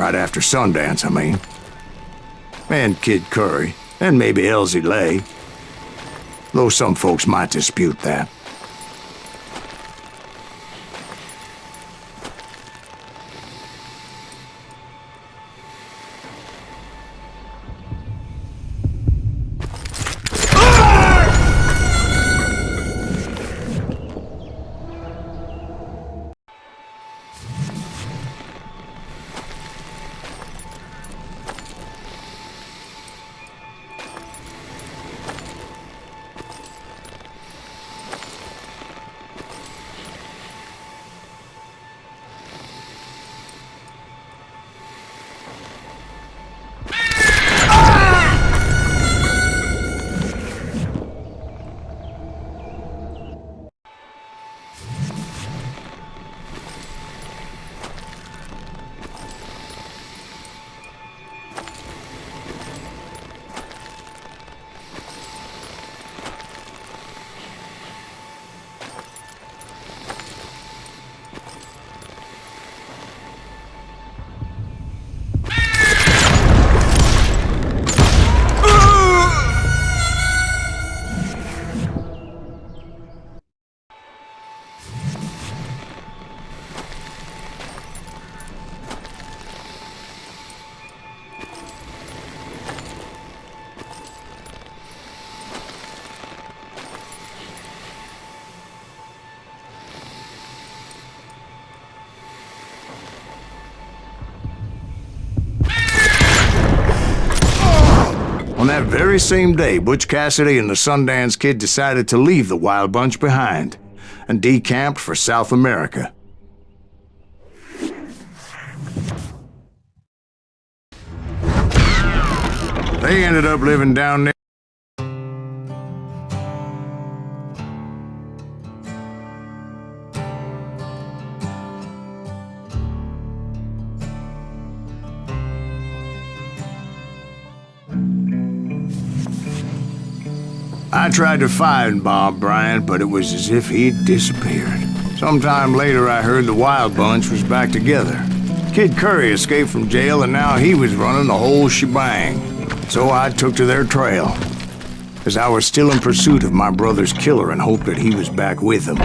right after Sundance, I mean. And Kid Curry, and maybe Elsie Lay. Though some folks might dispute that. On that very same day, Butch Cassidy and the Sundance Kid decided to leave the Wild Bunch behind and decamped for South America. They ended up living down there. I tried to find Bob Bryant, but it was as if he'd disappeared. Sometime later, I heard the Wild Bunch was back together. Kid Curry escaped from jail, and now he was running the whole shebang. So I took to their trail, as I was still in pursuit of my brother's killer and hoped that he was back with him.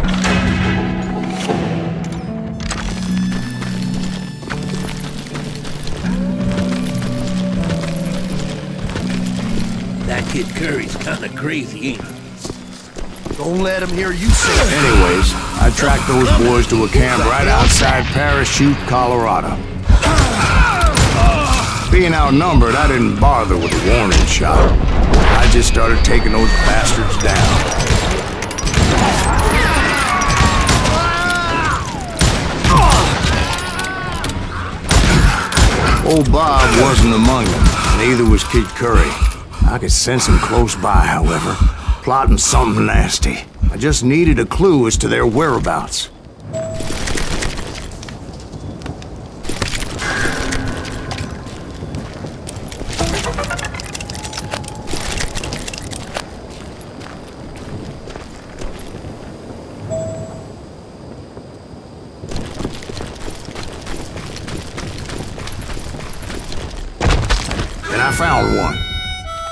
That Kid Curry's kinda crazy, ain't he? Don't let him hear you say it. Anyways, I tracked those boys to a camp right outside Parachute, Colorado. Being outnumbered, I didn't bother with a warning shot. I just started taking those bastards down. Old Bob wasn't among them, neither was Kid Curry. I could sense him close by, however, plotting something nasty. I just needed a clue as to their whereabouts. And I found one.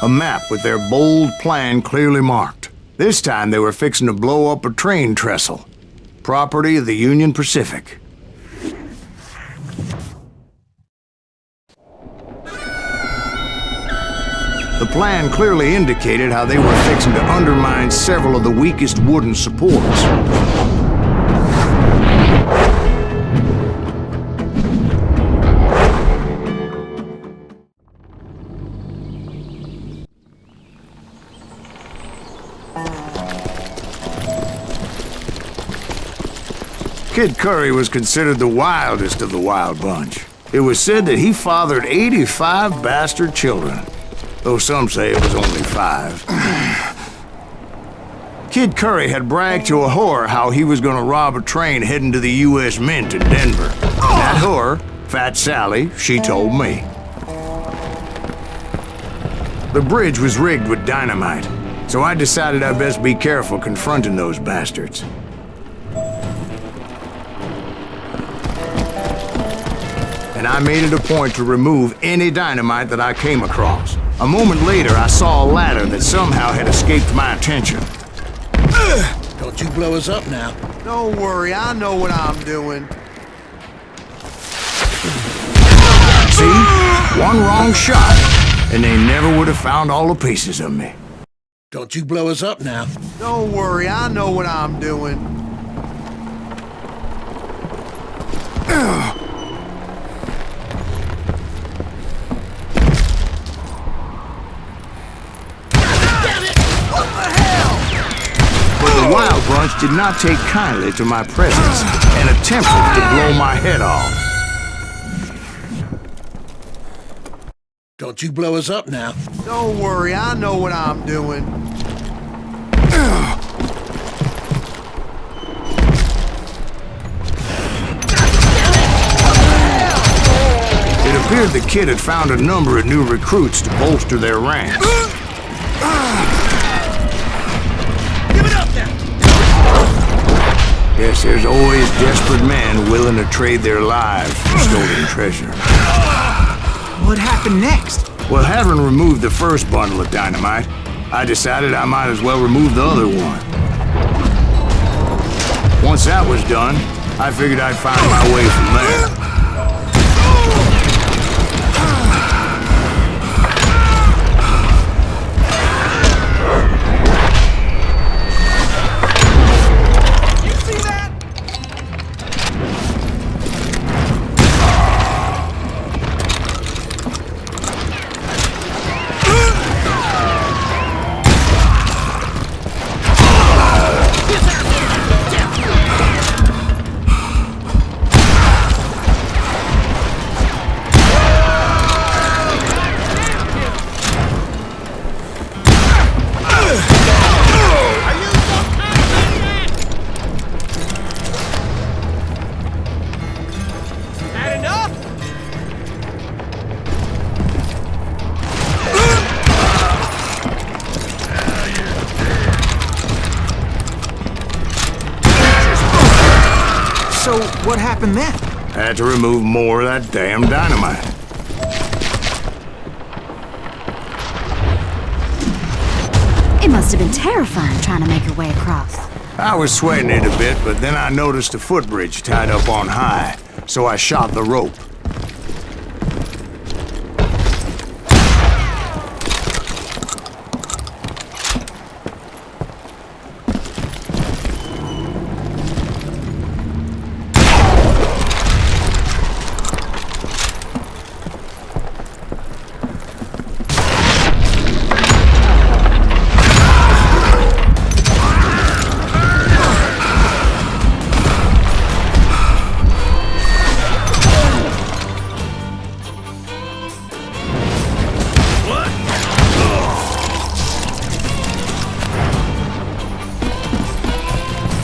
A map with their bold plan clearly marked. This time they were fixing to blow up a train trestle. Property of the Union Pacific. The plan clearly indicated how they were fixing to undermine several of the weakest wooden supports. Kid Curry was considered the wildest of the Wild Bunch. It was said that he fathered 85 bastard children, though some say it was only 5. Kid Curry had bragged to a whore how he was gonna rob a train heading to the U.S. Mint in Denver. That whore, Fat Sally, she told me. The bridge was rigged with dynamite, so I decided I'd best be careful confronting those bastards. and I made it a point to remove any dynamite that I came across. A moment later, I saw a ladder that somehow had escaped my attention. Don't you blow us up now. Don't worry, I know what I'm doing. See? One wrong shot, and they never would have found all the pieces of me. Don't you blow us up now. Don't worry, I know what I'm doing. But the Wild Bunch did not take kindly to my presence and attempted to blow my head off. Don't you blow us up now. Don't worry, I know what I'm doing. It appeared the kid had found a number of new recruits to bolster their ranks. Give it up now. Yes, there's always desperate men willing to trade their lives for stolen treasure. What happened next? Well, having removed the first bundle of dynamite, I decided I might as well remove the other one. Once that was done, I figured I'd find my way from there. So, what happened then? Had to remove more of that damn dynamite. It must have been terrifying trying to make your way across. I was sweating it a bit, but then I noticed a footbridge tied up on high, so I shot the rope.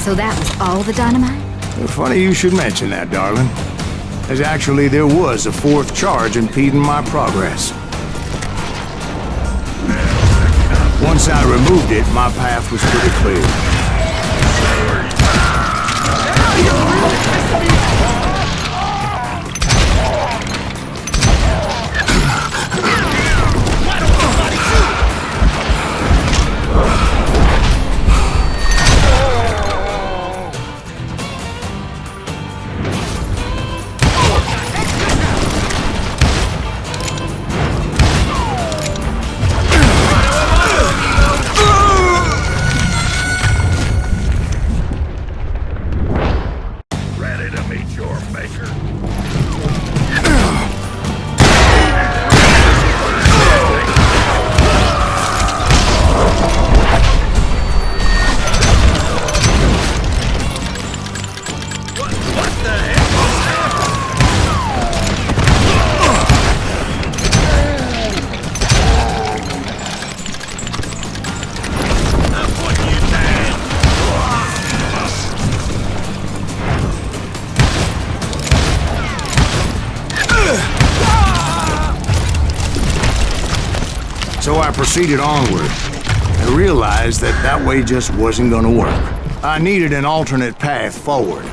So that was all the dynamite? Funny you should mention that, darling. As actually there was a fourth charge impeding my progress. Once I removed it, my path was pretty clear. So I proceeded onward. I realized that that way just wasn't gonna work. I needed an alternate path forward.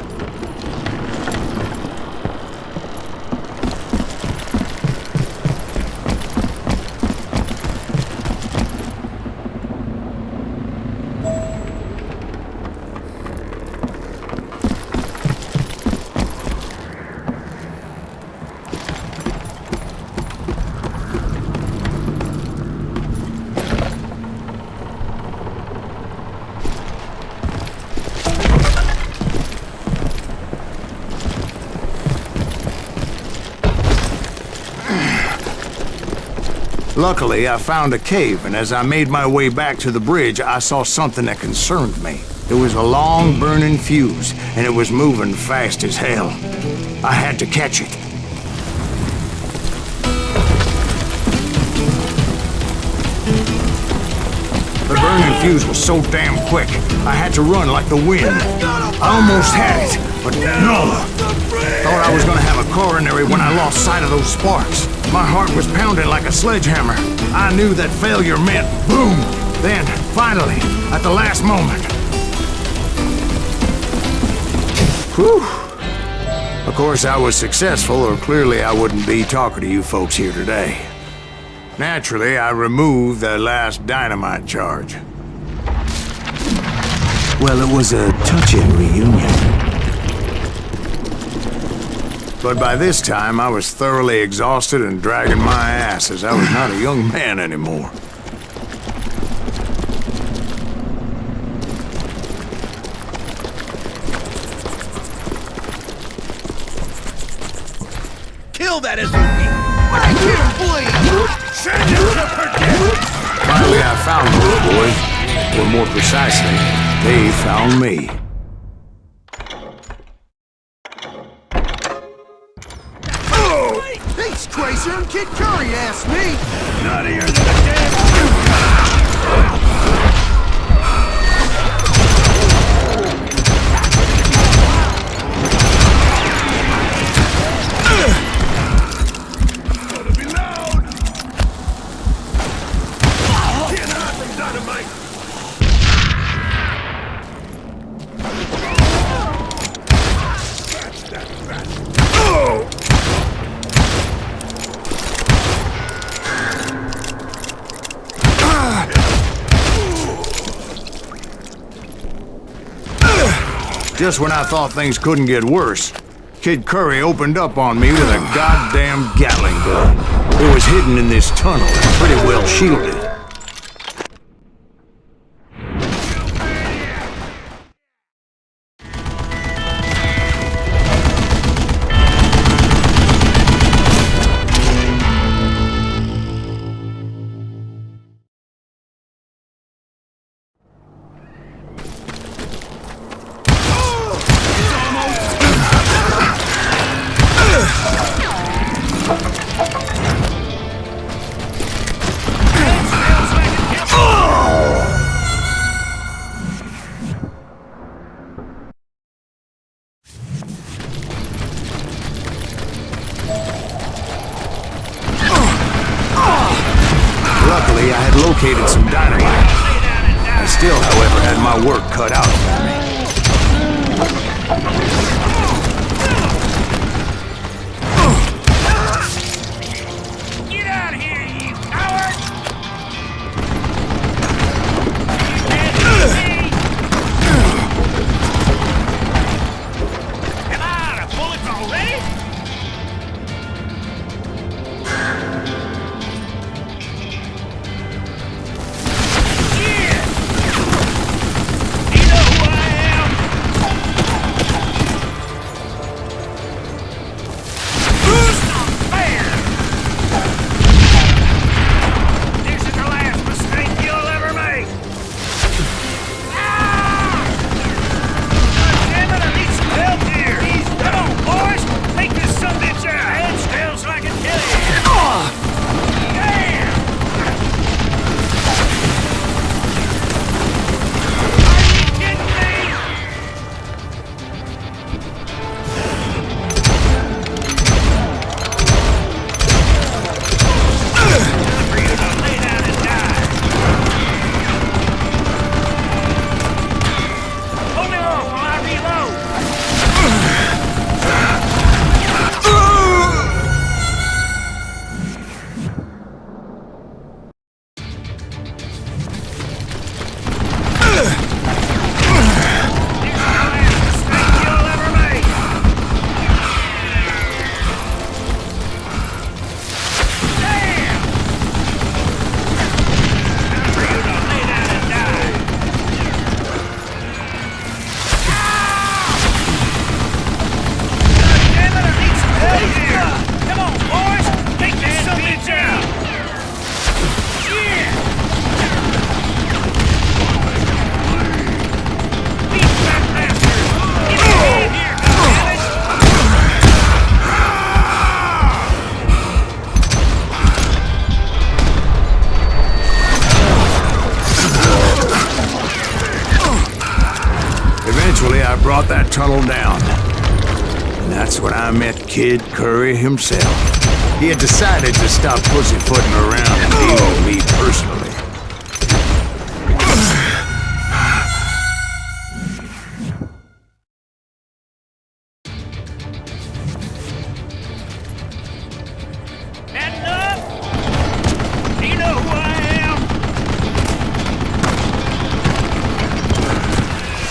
Luckily, I found a cave, and as I made my way back to the bridge, I saw something that concerned me. It was a long burning fuse, and it was moving fast as hell. I had to catch it. The burning fuse was so damn quick, I had to run like the wind. I almost had it, but no. Thought I was gonna have a coronary when I lost sight of those sparks. My heart was pounding like a sledgehammer. I knew that failure meant boom. Then, finally, at the last moment. Whew. Of course, I was successful, or clearly I wouldn't be talking to you folks here today. Naturally, I removed the last dynamite charge. Well, it was a touching reunion. But by this time, I was thoroughly exhausted and dragging my ass as I was not a young man anymore. Kill that SUV! Make him bleed! Send him to forget! Finally, I found those boys. Or more precisely, they found me. He's crazier than Kid Curry asked me. Nuttier than a damn... Gonna be loud! Can't hide from dynamite! Catch that bastard! Oh! Just when I thought things couldn't get worse, Kid Curry opened up on me with a goddamn Gatling gun. It was hidden in this tunnel, pretty well shielded. Luckily, I had located some dynamite. I still, however, had my work cut out for me. Get out of here, you coward! Am I out of bullets already? brought that tunnel down. And that's when I met Kid Curry himself. He had decided to stop pussyfooting around and deal with me personally. Enough? Do you know who I am?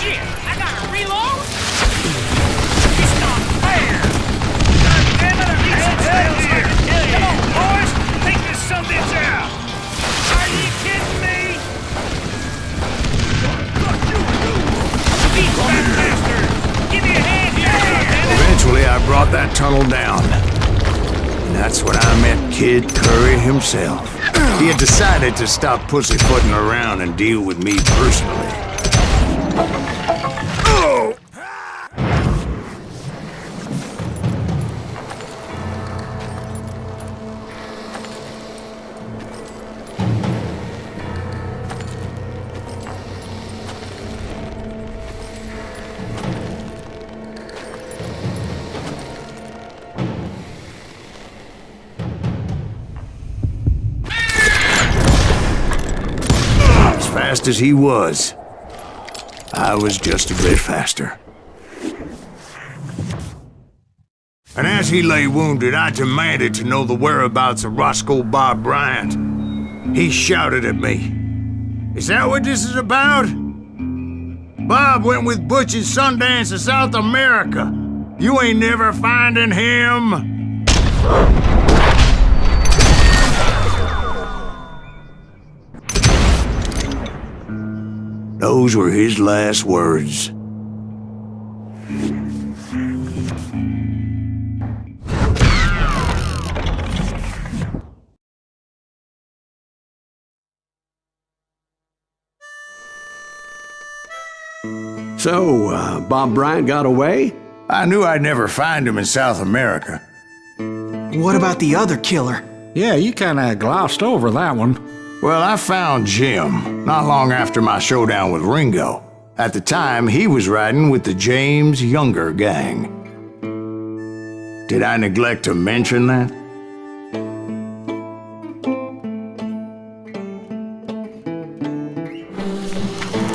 Shit, I gotta reload? It's not fair! God damn it, I'm here! Come on, boys! Take this sumbitch out! Are you kidding me? Beat that bastard! Give me a hand here, goddammit! Eventually, I brought that tunnel down. And that's when I met Kid Curry himself. He had decided to stop pussyfooting around and deal with me personally. Fast as he was, I was just a bit faster. And as he lay wounded, I demanded to know the whereabouts of Roscoe Bob Bryant. He shouted at me, "Is that what this is about? Bob went with Butch and Sundance to South America. You ain't never finding him." Those were his last words. So, Bob Bryant got away? I knew I'd never find him in South America. What about the other killer? Yeah, you kinda glossed over that one. Well, I found Jim not long after my showdown with Ringo. At the time, he was riding with the James Younger gang. Did I neglect to mention that?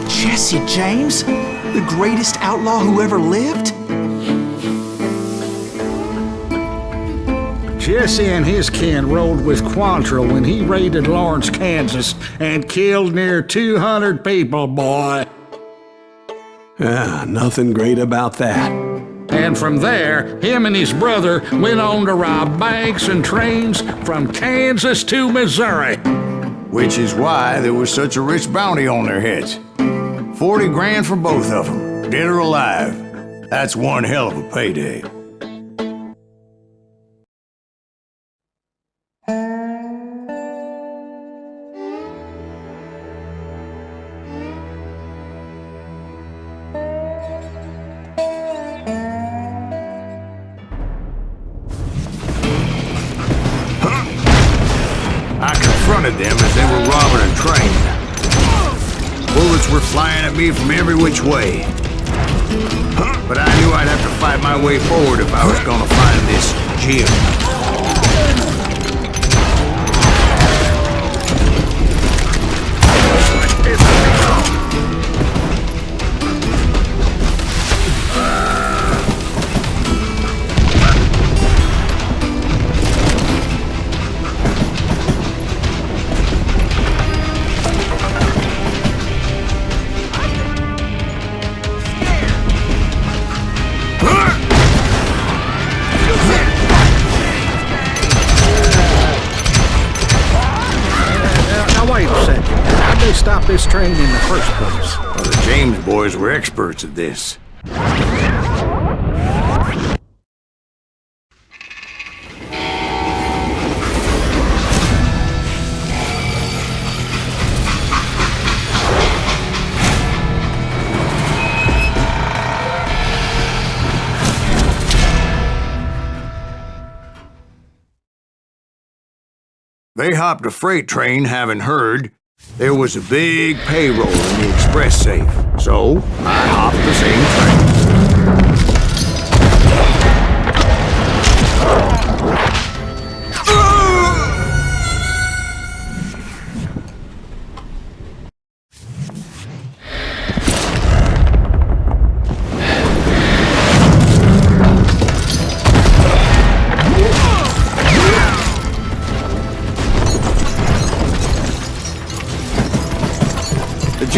Jesse James? The greatest outlaw who ever lived? Jesse and his kin rode with Quantrill when he raided Lawrence, Kansas, and killed near 200 people, boy. Nothing great about that. And from there, him and his brother went on to rob banks and trains from Kansas to Missouri. Which is why there was such a rich bounty on their heads. 40 grand for both of them, dead or alive. That's one hell of a payday. I confronted them as they were robbing a train. Bullets were flying at me from every which way. But I knew I'd have to fight my way forward if I was gonna find this Jim. Stop this train in the first place. Well, the James boys were experts at this. They hopped a freight train, having heard there was a big payroll in the express safe, so I hopped the same train.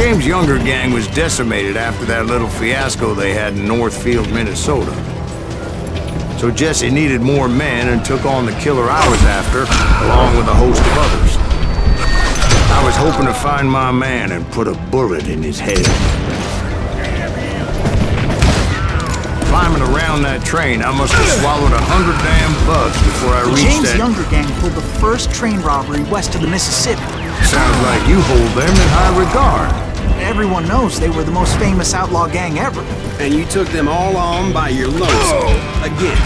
James' younger gang was decimated after that little fiasco they had in Northfield, Minnesota. So Jesse needed more men and took on the killer I was after, along with a host of others. I was hoping to find my man and put a bullet in his head. Climbing around that train, I must have swallowed 100 damn bugs before I reached James' that... younger gang pulled the first train robbery west of the Mississippi. Sounds like you hold them in high regard. Everyone knows they were the most famous outlaw gang ever. And you took them all on by your lonesome. Again.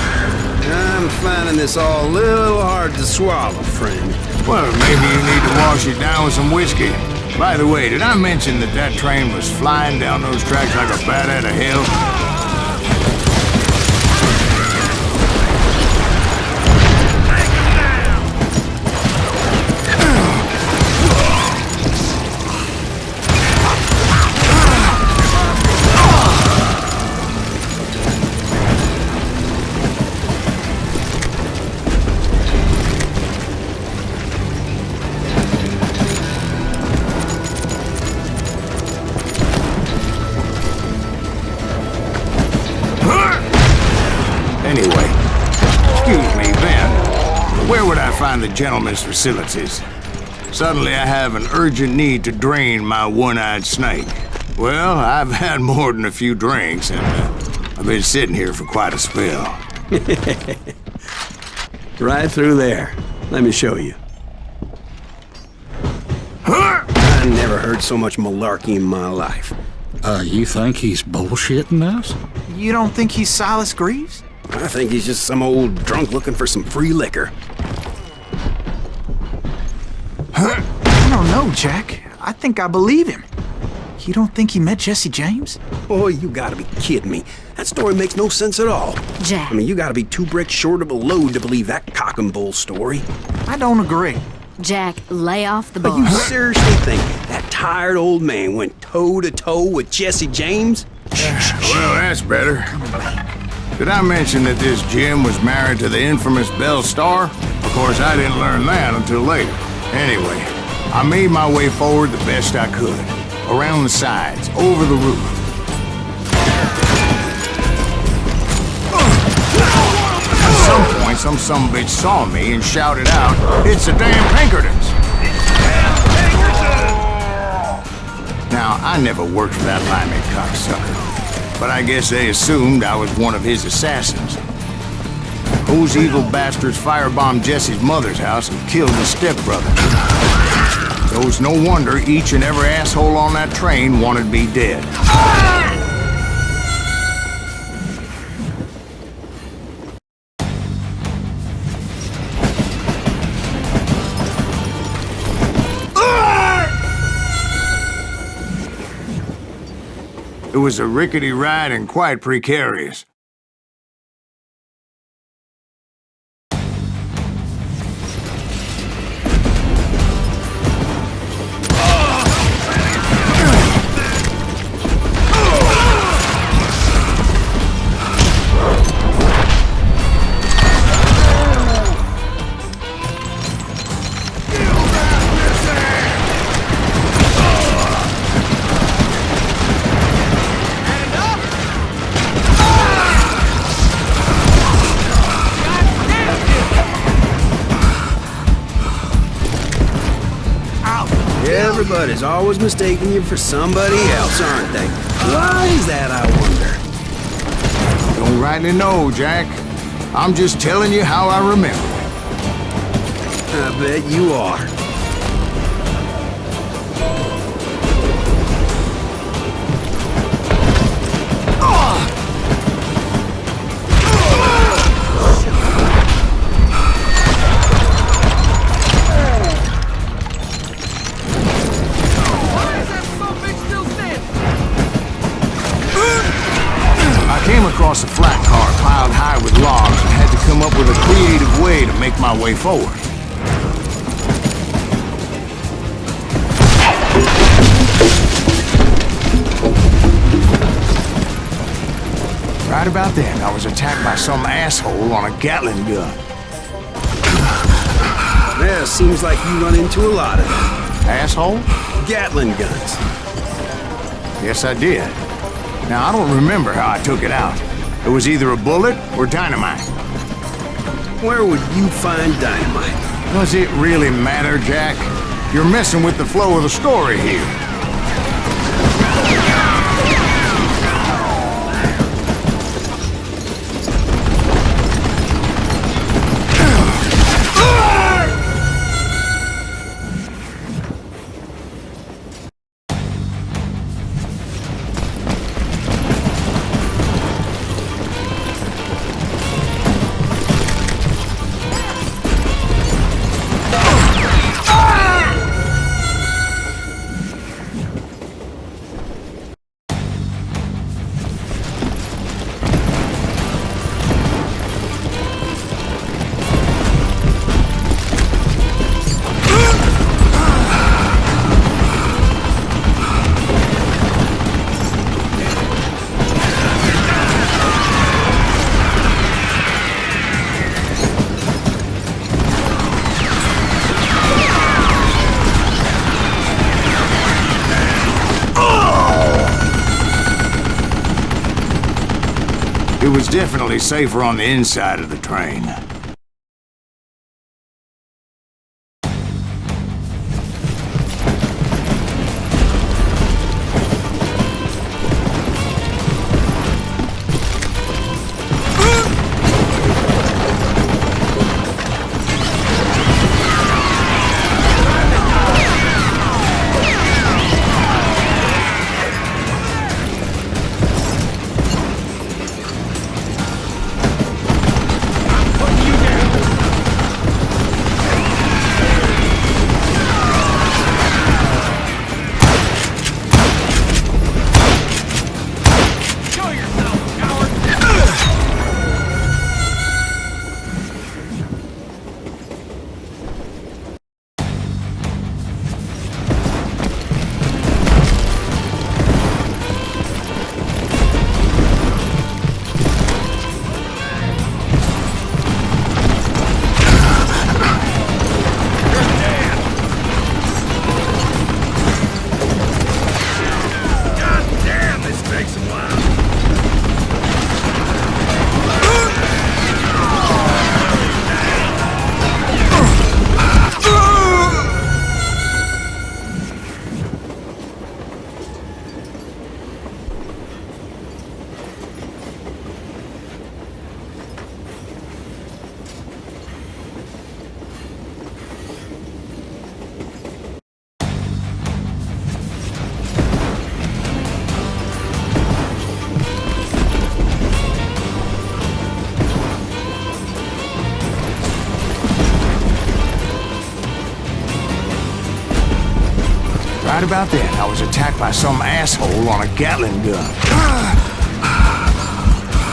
I'm finding this all a little hard to swallow, friend. Well, maybe you need to wash it down with some whiskey. By the way, did I mention that that train was flying down those tracks like a bat out of hell? Anyway, excuse me, Ben. Where would I find the gentleman's facilities? Suddenly I have an urgent need to drain my one-eyed snake. Well, I've had more than a few drinks, and I've been sitting here for quite a spell. Right through there. Let me show you. I never heard so much malarkey in my life. You think he's bullshitting us? You don't think he's Silas Greaves? I think he's just some old drunk looking for some free liquor. I don't know, Jack. I think I believe him. You don't think he met Jesse James? Oh, you gotta be kidding me. That story makes no sense at all. Jack. I mean, you gotta be 2 bricks short of a load to believe that cock and bull story. I don't agree. Jack, lay off the But bar. you seriously think that tired old man went toe-to-toe with Jesse James? Well, that's better. Did I mention that this Jim was married to the infamous Belle Starr? Of course, I didn't learn that until later. Anyway, I made my way forward the best I could. Around the sides, over the roof. At some point, some sumbitch saw me and shouted out, "It's the damn Pinkertons!" Now, I never worked for that limey cocksucker, but I guess they assumed I was one of his assassins. Those evil bastards firebombed Jesse's mother's house and killed his stepbrother. So it's no wonder each and every asshole on that train wanted me dead. It was a rickety ride and quite precarious. Everybody's always mistaking you for somebody else, aren't they? Why is that, I wonder? Don't rightly know, Jack. I'm just telling you how I remember it. I bet you are. I came across a flat car piled high with logs and had to come up with a creative way to make my way forward. Right about then, I was attacked by some asshole on a Gatling gun. Yeah, seems like you run into a lot of them. Asshole? Gatling guns. Yes, I did. Now, I don't remember how I took it out. It was either a bullet or dynamite. Where would you find dynamite? Does it really matter, Jack? You're messing with the flow of the story here. It was definitely safer on the inside of the train. Right about then, I was attacked by some asshole on a Gatling gun.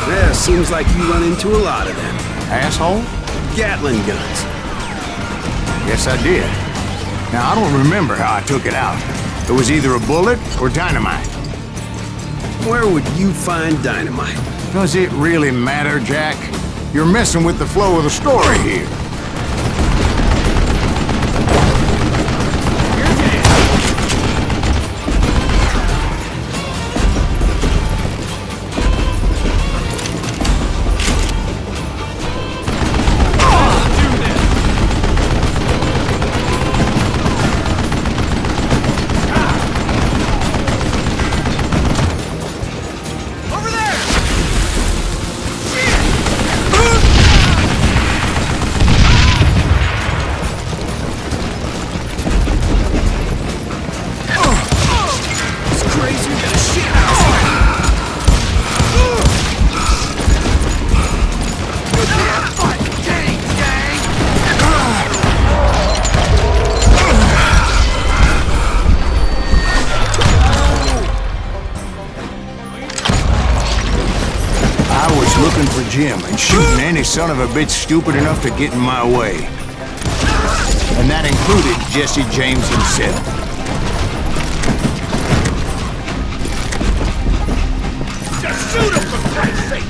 Yeah, seems like you run into a lot of them. Asshole? Gatling guns. Yes, I did. Now, I don't remember how I took it out. It was either a bullet or dynamite. Where would you find dynamite? Does it really matter, Jack? You're messing with the flow of the story here. Looking for Jim and shooting any son of a bitch stupid enough to get in my way. And that included Jesse James himself. Just shoot him, for Christ's sake!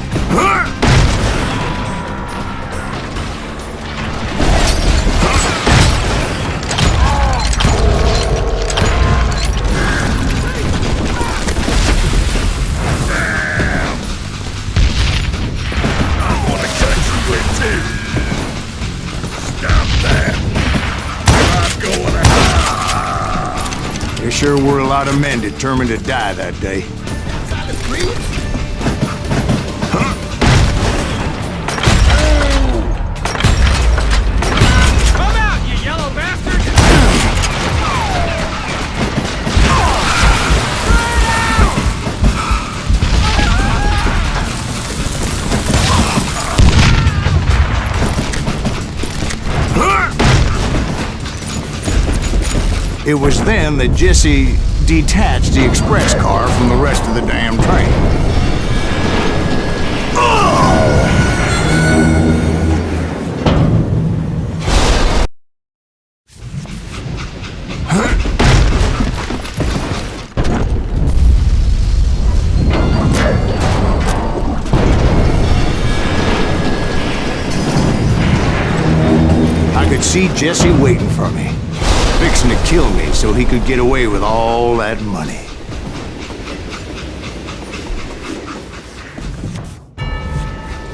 sure were a lot of men determined to die that day. Come out, you yellow bastard! It was then that Jesse detached the express car from the rest of the damn train. I could see Jesse waiting for me, fixing to kill me so he could get away with all that money.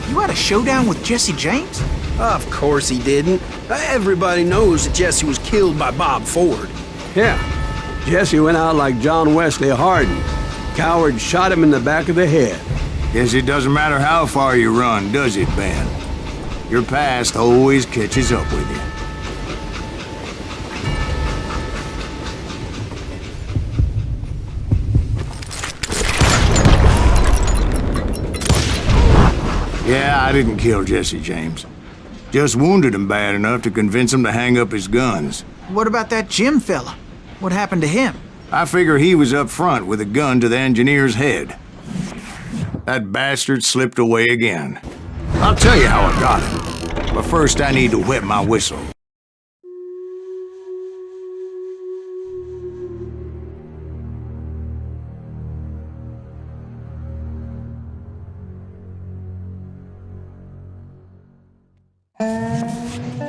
You had a showdown with Jesse James? Of course he didn't. Everybody knows that Jesse was killed by Bob Ford. Yeah. Jesse went out like John Wesley Hardin. Coward shot him in the back of the head. Guess it doesn't matter how far you run, does it, Ben? Your past always catches up with you. Yeah, I didn't kill Jesse James. Just wounded him bad enough to convince him to hang up his guns. What about that Jim fella? What happened to him? I figure he was up front with a gun to the engineer's head. That bastard slipped away again. I'll tell you how I got him. But first I need to wet my whistle.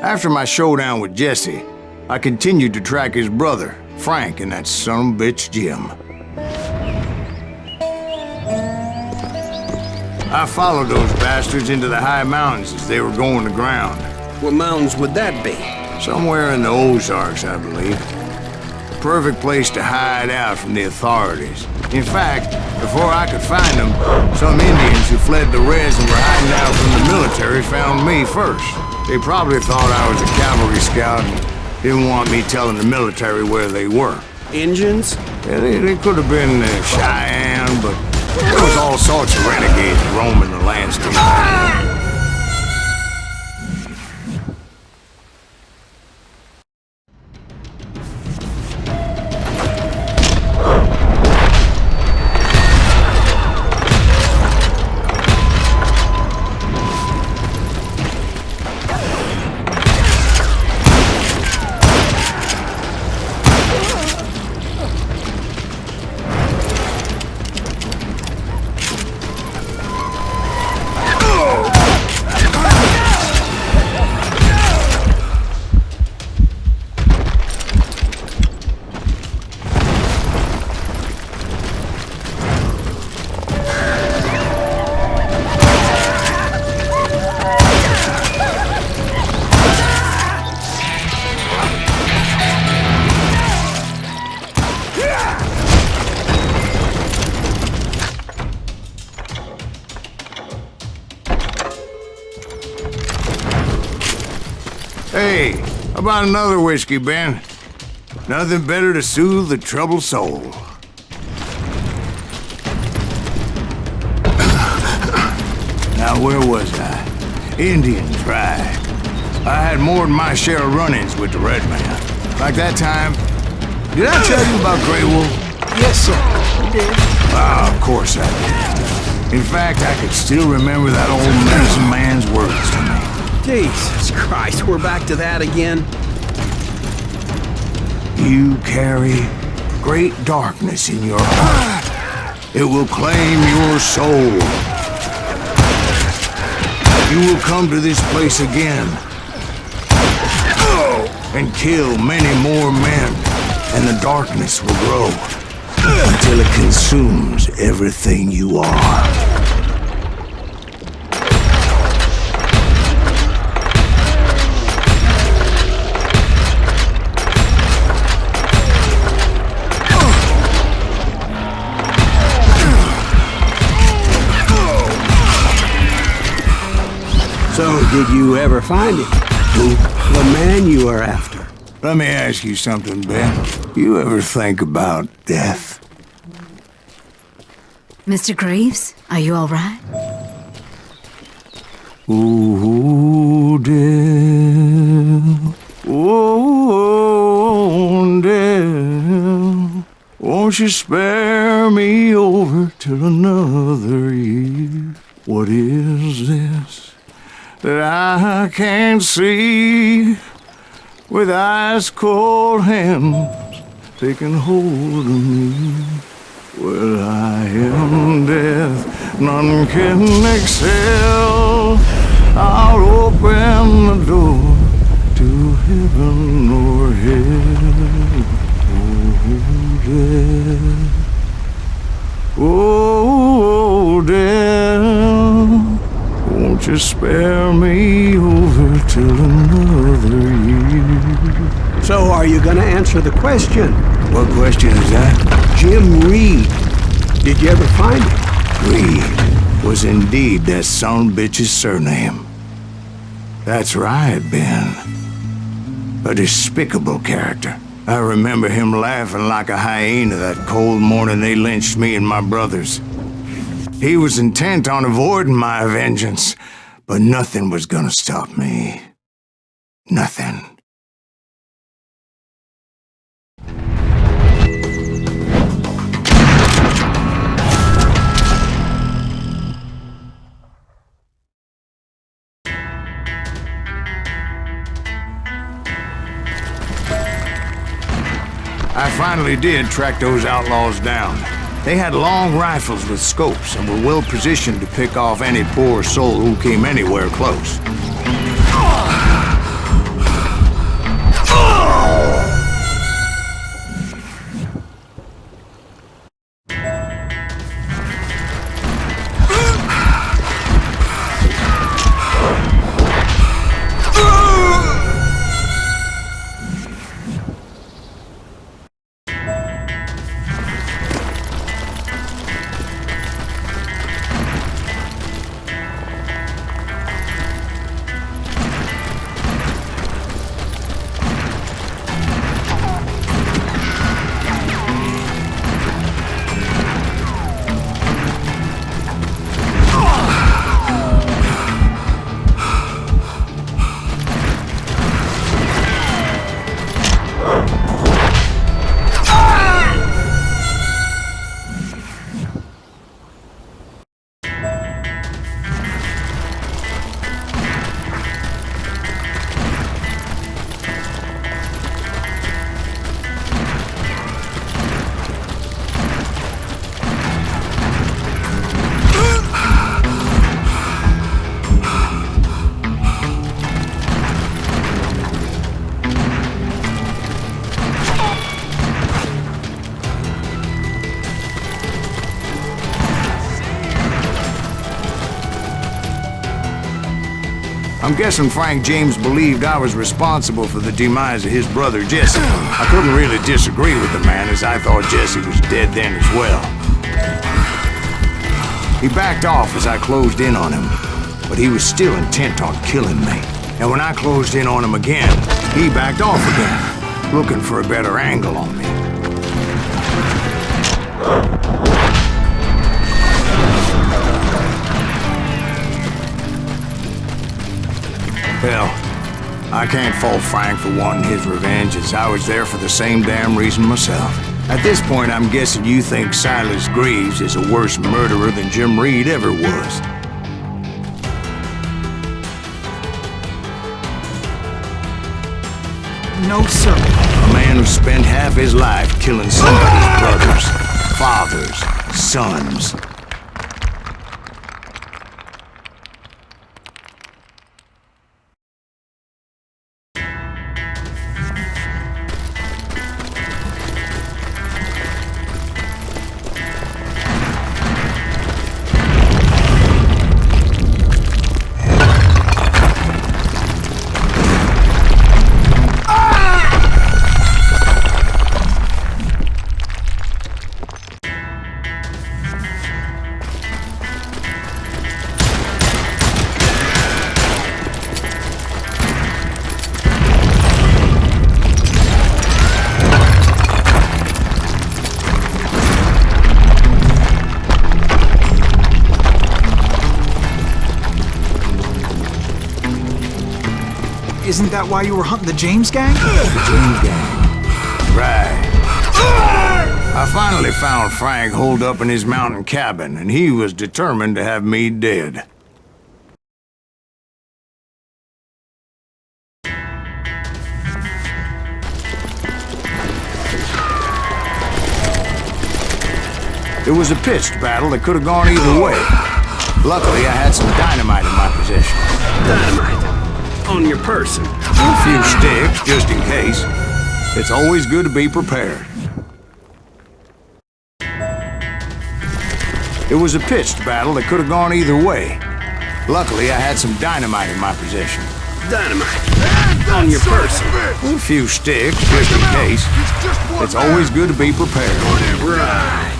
After my showdown with Jesse, I continued to track his brother, Frank, and that son of a bitch, Jim. I followed those bastards into the high mountains as they were going to ground. What mountains would that be? Somewhere in the Ozarks, I believe. Perfect place to hide out from the authorities. In fact, before I could find them, some Indians who fled the Reds and were hiding out from the military found me first. They probably thought I was a cavalry scout and didn't want me telling the military where they were. Indians? Yeah, they could have been Cheyenne, but there was all sorts of renegades roaming the landscape. Hey, how about another whiskey, Ben? Nothing better to soothe the troubled soul. Now, where was I? Indians, right. I had more than my share of run-ins with the Red Man. Like that time, did I tell you about Grey Wolf? Yes, sir. You did. Ah, of course I did. In fact, I could still remember that old medicine man's words to me. Jesus Christ, we're back to that again. You carry great darkness in your heart. It will claim your soul. You will come to this place again and kill many more men, and the darkness will grow until it consumes everything you are. Did you ever find him? Who? The man you are after. Let me ask you something, Ben. You ever think about death? Mr. Greaves, are you all right? Ooh, death. Oh, death. Won't you spare me over till another year? What is this that I can't see? With ice cold hands taking hold of me. Well, I am death, none can excel. I'll open the door to heaven or hell. Oh, death. Oh, death. Won't you spare me over till another year? So are you gonna answer the question? What question is that? Jim Reed. Did you ever find him? Reed was indeed that son-bitch's surname. That's right, Ben. A despicable character. I remember him laughing like a hyena that cold morning they lynched me and my brothers. He was intent on avoiding my vengeance, but nothing was gonna stop me. Nothing. I finally did track those outlaws down. They had long rifles with scopes and were well positioned to pick off any poor soul who came anywhere close. I'm guessing Frank James believed I was responsible for the demise of his brother Jesse. I couldn't really disagree with the man, as I thought Jesse was dead then as well. He backed off as I closed in on him, but he was still intent on killing me. And when I closed in on him again, he backed off again, looking for a better angle on me. Well, I can't fault Frank for wanting his revenge, as I was there for the same damn reason myself. At this point, I'm guessing you think Silas Greaves is a worse murderer than Jim Reed ever was. No, sir. A man who spent half his life killing somebody's brothers, fathers, sons. Isn't that why you were hunting the James gang? The James gang. Right. I finally found Frank holed up in his mountain cabin, and he was determined to have me dead. It was a pitched battle that could have gone either way. Luckily, I had some dynamite in my possession. Dynamite. On your person. A few sticks, just in case. It's always good to be prepared. It was a pitched battle that could have gone either way. Luckily, I had some dynamite in my possession. Dynamite. On your person. A few sticks, just in case. It's always good to be prepared. Right.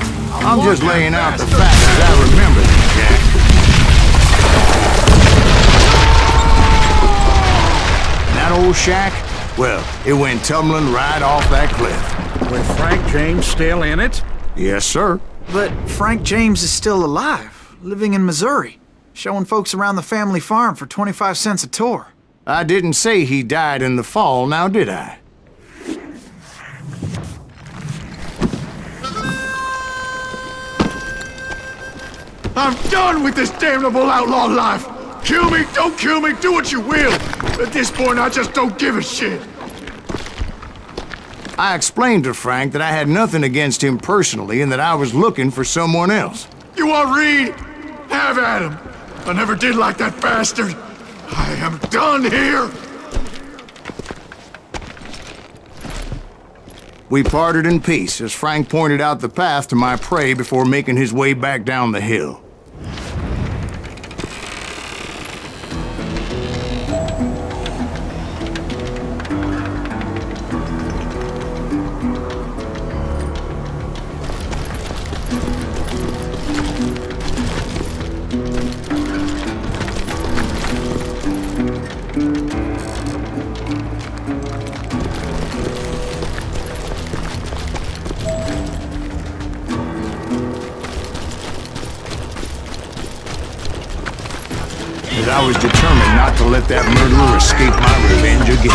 I'm just laying out the facts as I remember them, Jack. That old shack, well, it went tumbling right off that cliff. With Frank James still in it? Yes, sir. But Frank James is still alive, living in Missouri, showing folks around the family farm for 25 cents a tour. I didn't say he died in the fall, now did I? I'm done with this damnable outlaw life. Kill me, don't kill me, do what you will. At this point, I just don't give a shit. I explained to Frank that I had nothing against him personally and that I was looking for someone else. You want Reed? Have at him. I never did like that bastard. I am done here. We parted in peace as Frank pointed out the path to my prey before making his way back down the hill. As I was determined not to let that murderer escape my revenge again.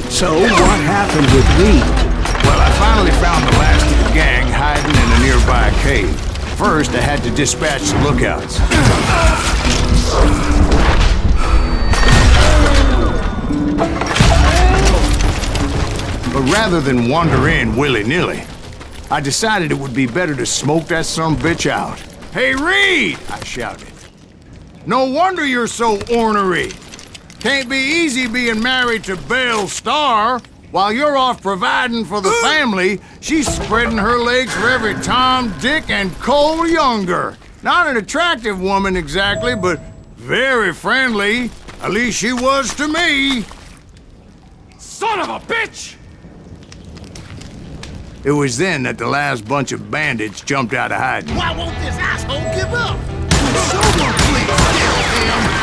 So, what happened with Reed? Well, I finally found the last of the gang hiding in a nearby cave. First, I had to dispatch the lookouts. But rather than wander in willy-nilly, I decided it would be better to smoke that sumbitch out. Hey, Reed! I shouted. No wonder you're so ornery. Can't be easy being married to Belle Starr. While you're off providing for the family, she's spreading her legs for every Tom, Dick, and Cole Younger. Not an attractive woman exactly, but very friendly. At least she was to me. Son of a bitch! It was then that the last bunch of bandits jumped out of hiding. Why won't this asshole give up? Someone please kill him.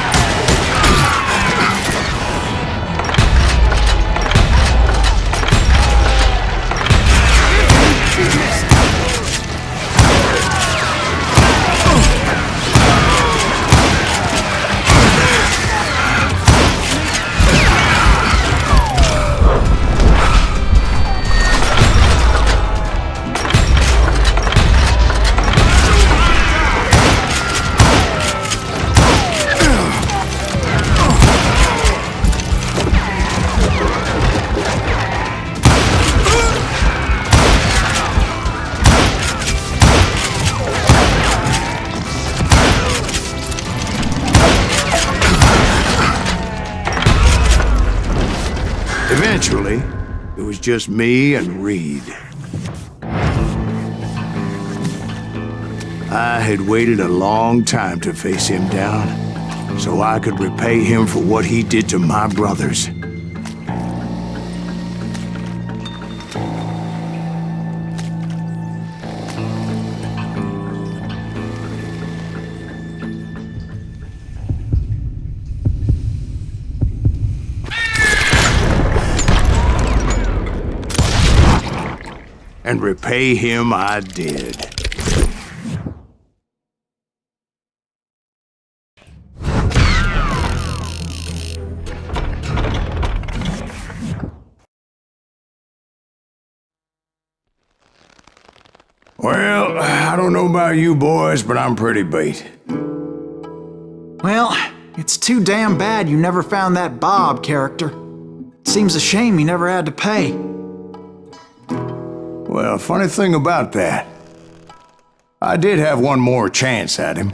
Eventually, it was just me and Reed. I had waited a long time to face him down, so I could repay him for what he did to my brothers. And repay him I did. Well, I don't know about you boys, but I'm pretty beat. Well, it's too damn bad you never found that Bob character. Seems a shame he never had to pay. Well, funny thing about that, I did have one more chance at him.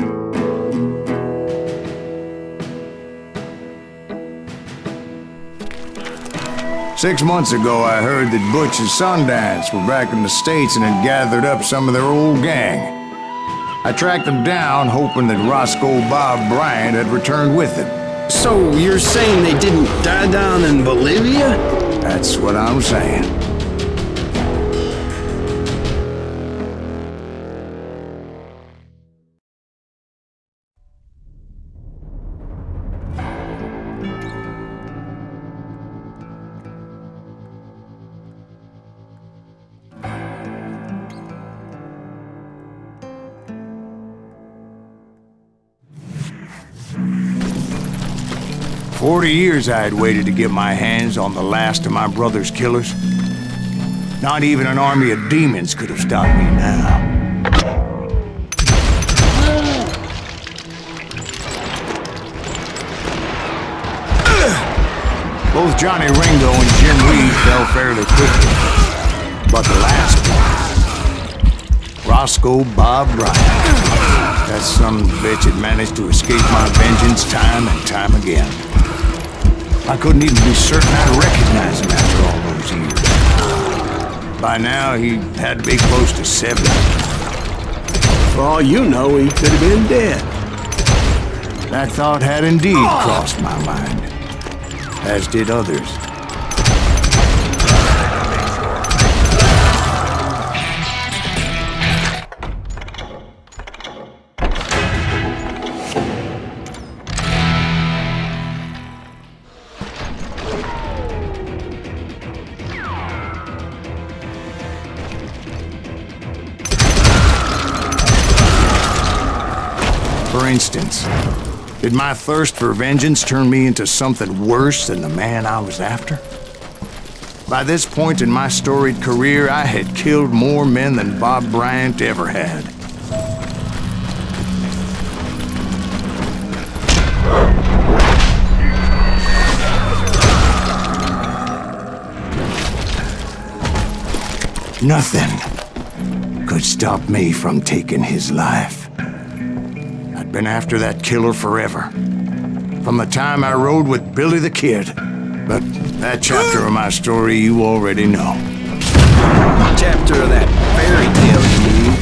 Six months ago, I heard that Butch and Sundance were back in the States and had gathered up some of their old gang. I tracked them down, hoping that Roscoe Bob Bryant had returned with them. So you're saying they didn't die down in Bolivia? That's what I'm saying. "40 years I had waited to get my hands on the last of my brother's killers. Not even an army of demons could have stopped me now. Both Johnny Ringo and Jim Reed fell fairly quickly. But the last one, Roscoe Bob Bryant, that son of a bitch had managed to escape my vengeance time and time again. I couldn't even be certain I'd recognize him after all those years. By now, he had to be close to 70. For all you know, he could have been dead. That thought had indeed crossed my mind, as did others. For instance, did my thirst for vengeance turn me into something worse than the man I was after? By this point in my storied career, I had killed more men than Bob Bryant ever had. Nothing could stop me from taking his life. I'd been after that killer forever, from the time I rode with Billy the Kid. But that chapter of my story you already know. Chapter of that fairy tale, you mean?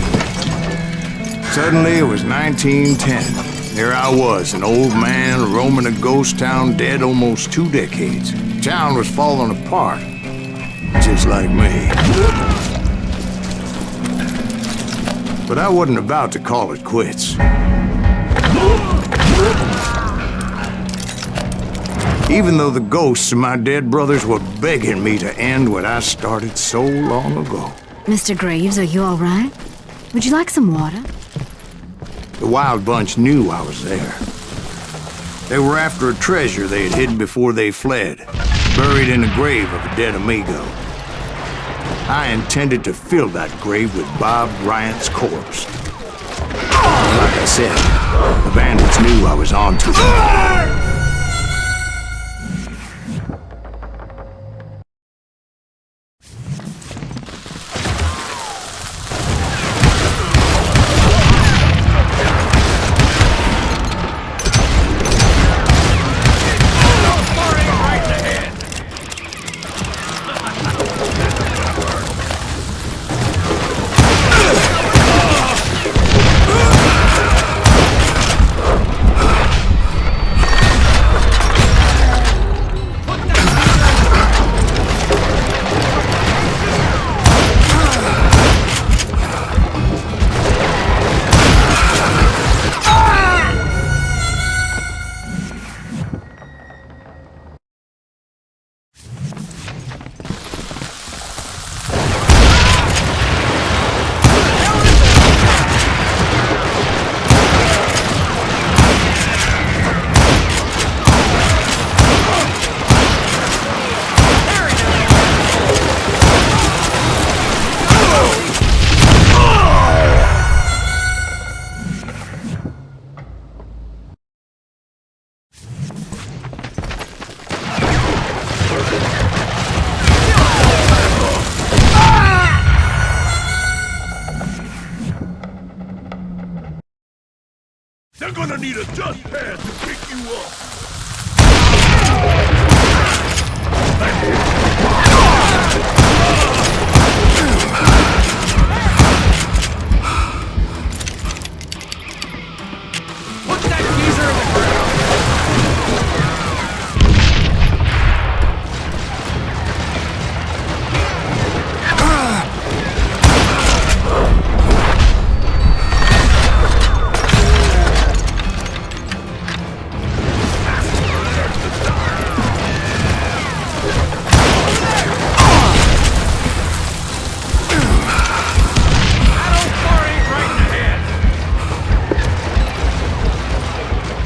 Suddenly, it was 1910. Here I was, an old man roaming a ghost town dead almost 2 decades. Town was falling apart, just like me. But I wasn't about to call it quits. Even though the ghosts of my dead brothers were begging me to end what I started so long ago. Mr. Graves, are you all right? Would you like some water? The Wild Bunch knew I was there. They were after a treasure they had hidden before they fled, buried in the grave of a dead amigo. I intended to fill that grave with Bob Bryant's corpse. Like I said, the bandits knew I was on to them. They're gonna need a dustpan to pick you up. Put that geezer in the ground!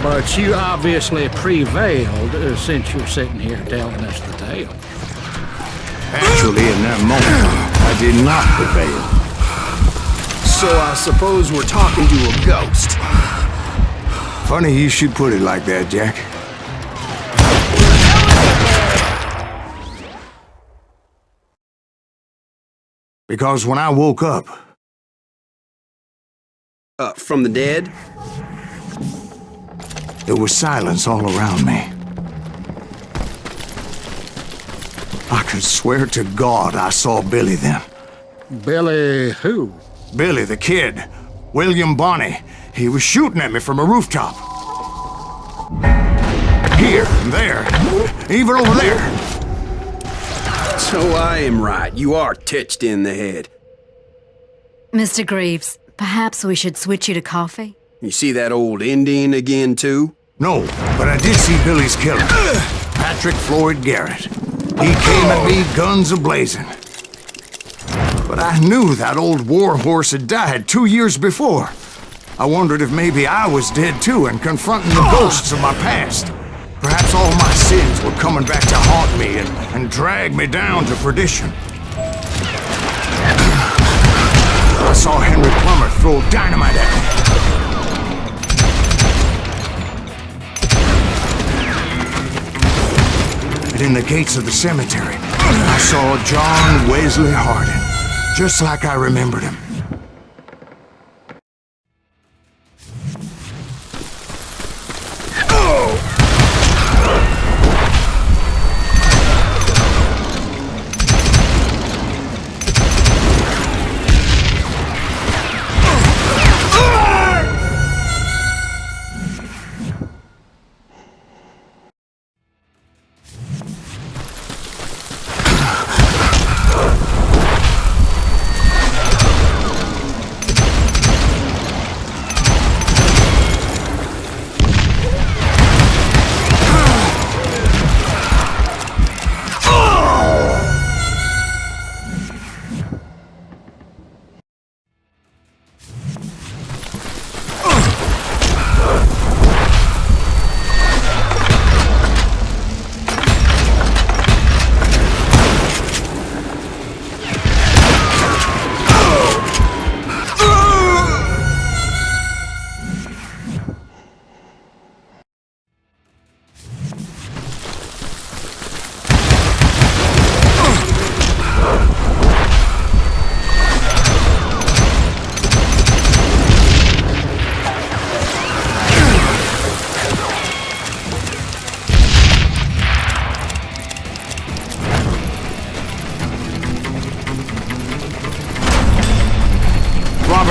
But you obviously prevailed since you're sitting here telling us the tale. Actually, in that moment, I did not prevail. So I suppose we're talking to a ghost. Funny you should put it like that, Jack. Because when I woke up... From the dead? There was silence all around me. I could swear to God I saw Billy then. Billy who? Billy, the kid. William Bonney. He was shooting at me from a rooftop. Here, and there, even over there. So I am right. You are titched in the head. Mr. Greaves, perhaps we should switch you to coffee? You see that old Indian again, too? No, but I did see Billy's killer. Patrick Floyd Garrett. He came at me, guns a-blazing. But I knew that old war horse had died 2 years before. I wondered if maybe I was dead too and confronting the ghosts of my past. Perhaps all my sins were coming back to haunt me and drag me down to perdition. I saw Henry Plummer throw dynamite at me. And in the gates of the cemetery, I saw John Wesley Hardin, just like I remembered him.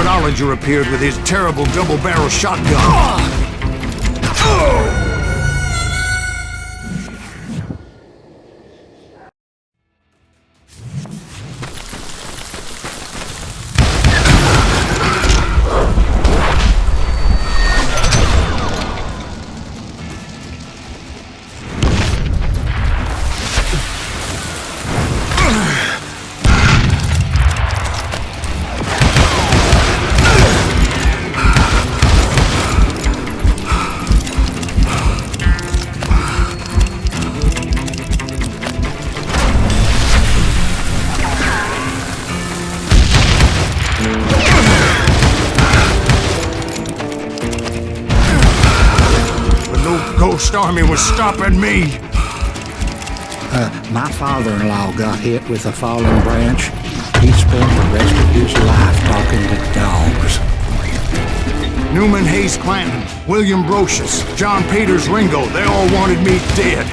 Ollinger appeared with his terrible double-barrel shotgun. Ghost army was stopping me. My father-in-law got hit with a falling branch. He spent the rest of his life talking to dogs. Newman Hayes Clanton, William Brocious, John Peters Ringo, they all wanted me dead.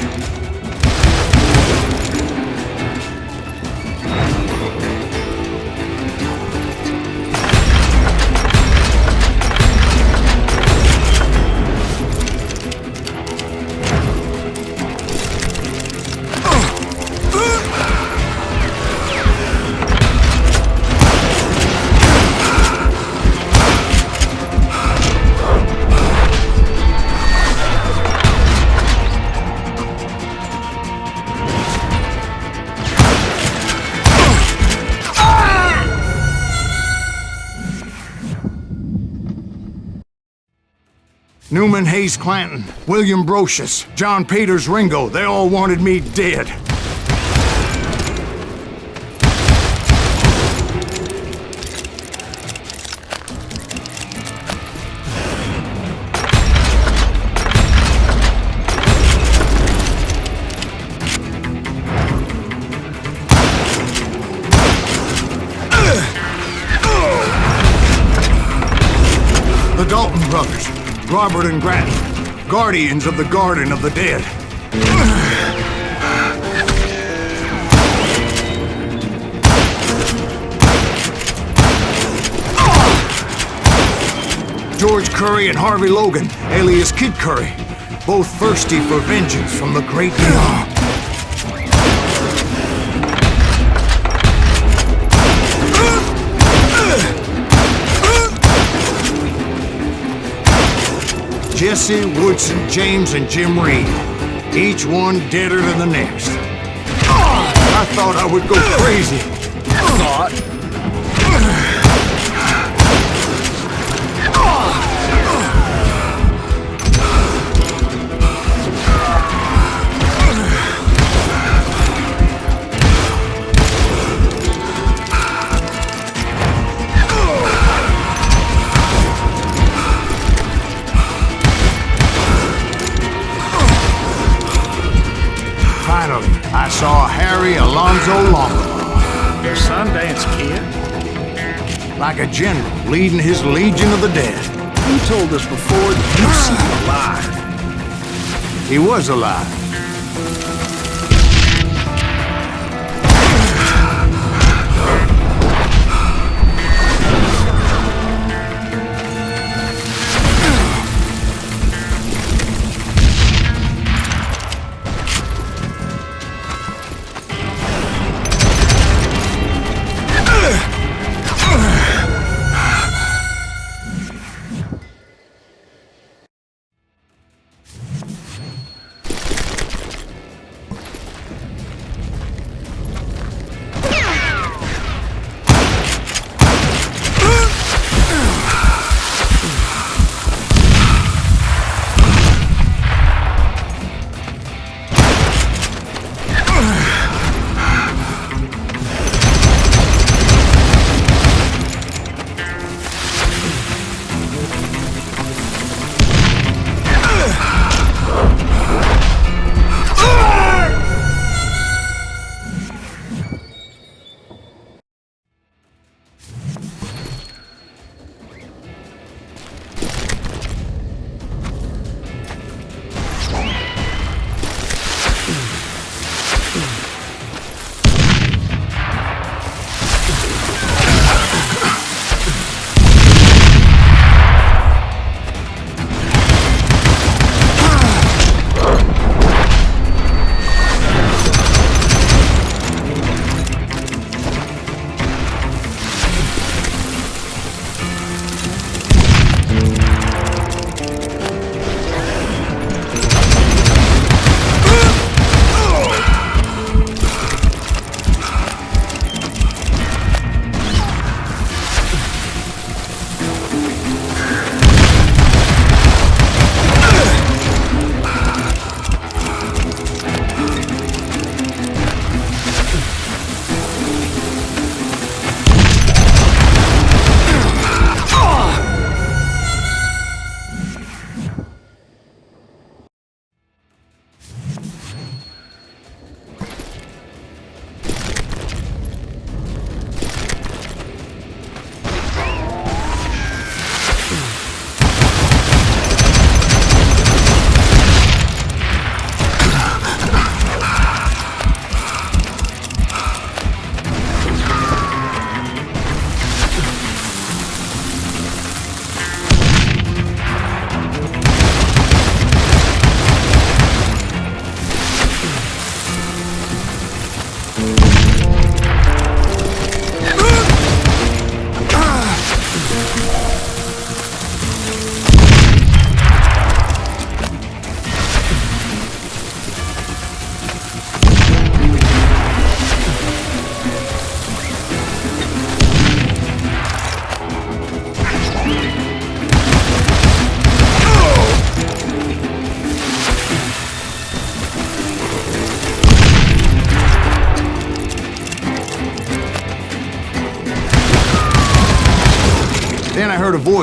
Newman Hayes Clanton, William Brocious, John Peters Ringo, they all wanted me dead. The Dalton brothers, Robert and Grattan, guardians of the Garden of the Dead. George Curry and Harvey Logan, alias Kid Curry, both thirsty for vengeance from the great beyond. Jesse, Woodson, James, and Jim Reed. Each one deader than the next. I thought I would go crazy. Finally, I saw Harry Alonzo Longborough. Your Sundance Kid? Like a general leading his legion of the dead. You told us before that you see him alive. He was alive.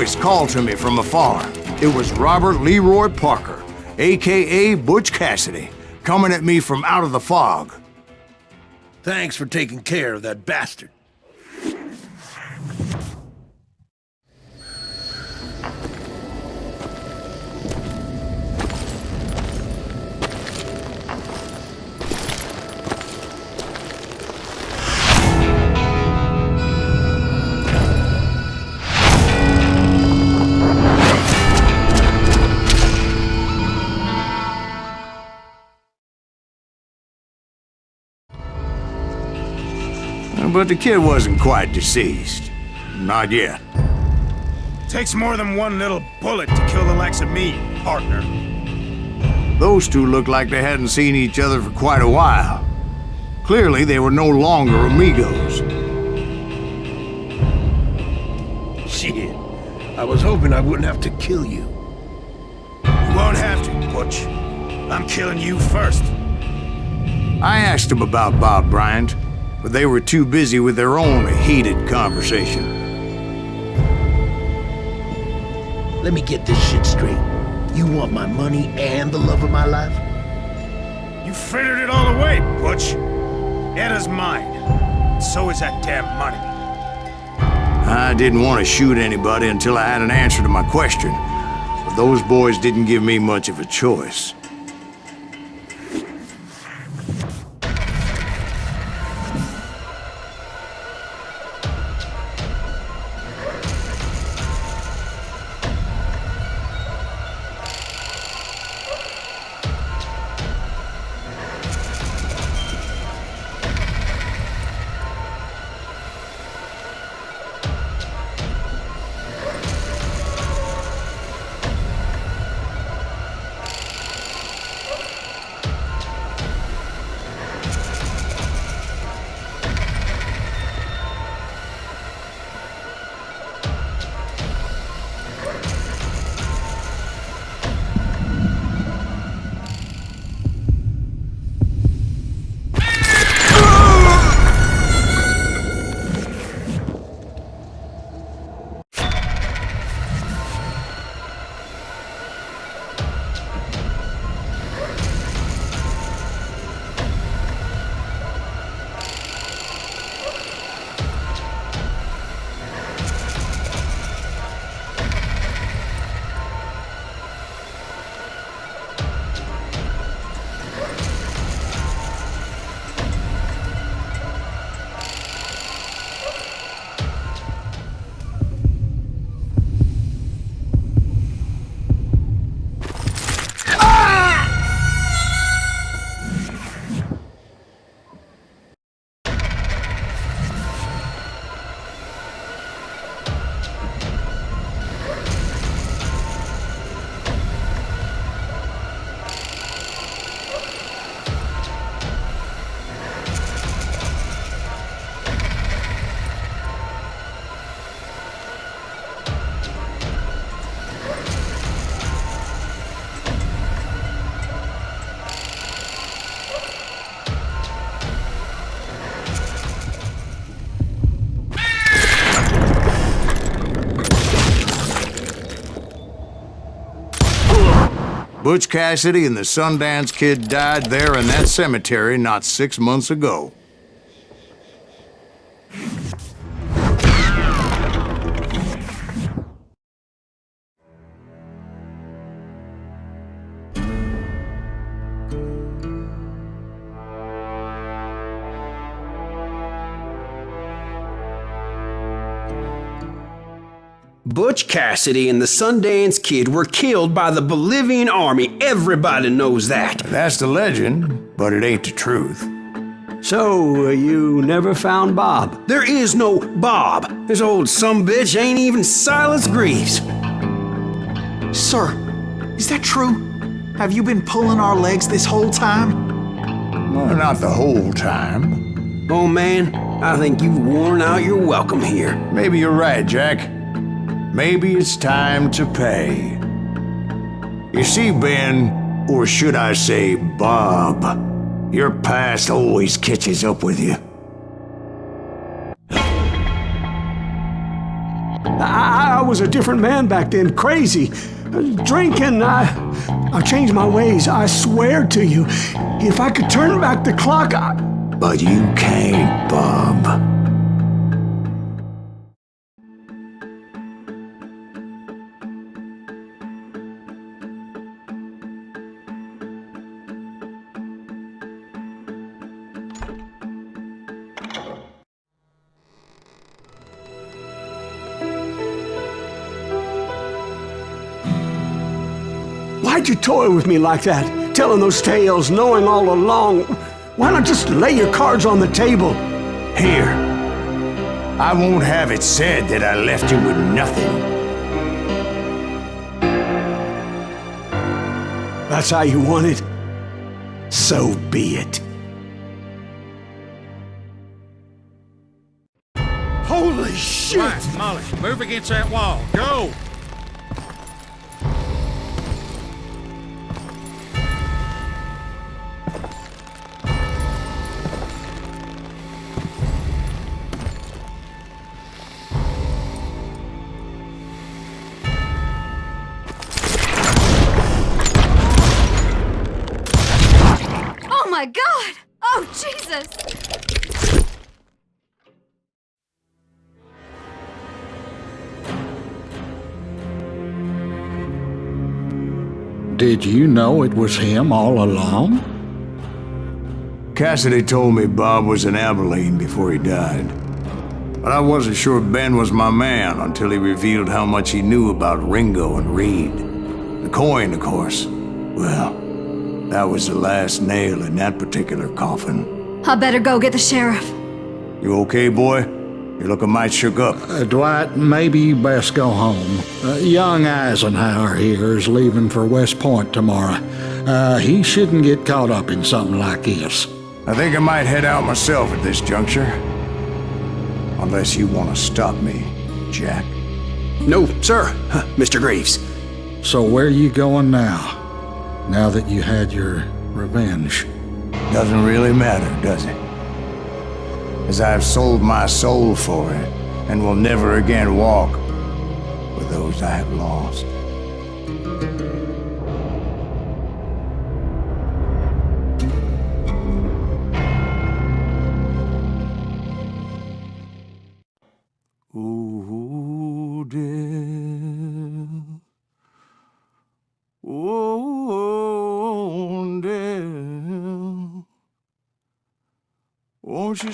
voice called to me from afar. It was Robert Leroy Parker, a.k.a. Butch Cassidy, coming at me from out of the fog. Thanks for taking care of that bastard. But the kid wasn't quite deceased. Not yet. Takes more than one little bullet to kill the likes of me, partner. Those two looked like they hadn't seen each other for quite a while. Clearly, they were no longer amigos. Shit. I was hoping I wouldn't have to kill you. You won't have to, Butch. I'm killing you first. I asked them about Bob Bryant, but they were too busy with their own heated conversation. Let me get this shit straight. You want my money and the love of my life? You frittered it all away, Butch. Etta's mine. So is that damn money. I didn't want to shoot anybody until I had an answer to my question, but those boys didn't give me much of a choice. Butch Cassidy and the Sundance Kid died there in that cemetery not 6 months ago. Butch Cassidy and the Sundance Kid were killed by the Bolivian army. Everybody knows that. That's the legend, but it ain't the truth. So, you never found Bob? There is no Bob. This old sumbitch ain't even Silas Greaves. Sir, is that true? Have you been pulling our legs this whole time? Well, not the whole time. Oh man, I think you've worn out your welcome here. Maybe you're right, Jack. Maybe it's time to pay. You see, Ben, or should I say Bob, your past always catches up with you. I was a different man back then, crazy. Drinking, I've changed my ways, I swear to you. If I could turn back the clock, But you can't, Bob. Why'd you toy with me like that? Telling those tales, knowing all along. Why not just lay your cards on the table? Here. I won't have it said that I left you with nothing. That's how you want it? So be it. Holy shit! Right, Molly, move against that wall. Go! Oh my God! Oh, Jesus! Did you know it was him all along? Cassidy told me Bob was in Abilene before he died. But I wasn't sure Ben was my man until he revealed how much he knew about Ringo and Reed. The coin, of course. Well, that was the last nail in that particular coffin. I better go get the sheriff. You okay, boy? You're looking mighty shook up. Dwight, maybe you best go home. Young Eisenhower here is leaving for West Point tomorrow. He shouldn't get caught up in something like this. I think I might head out myself at this juncture. Unless you want to stop me, Jack. No, sir, Mr. Graves. So where you going now? Now that you had your revenge? Doesn't really matter, does it? As I've sold my soul for it, and will never again walk with those I have lost. Ooh, dear. Oh, dear. Won't you...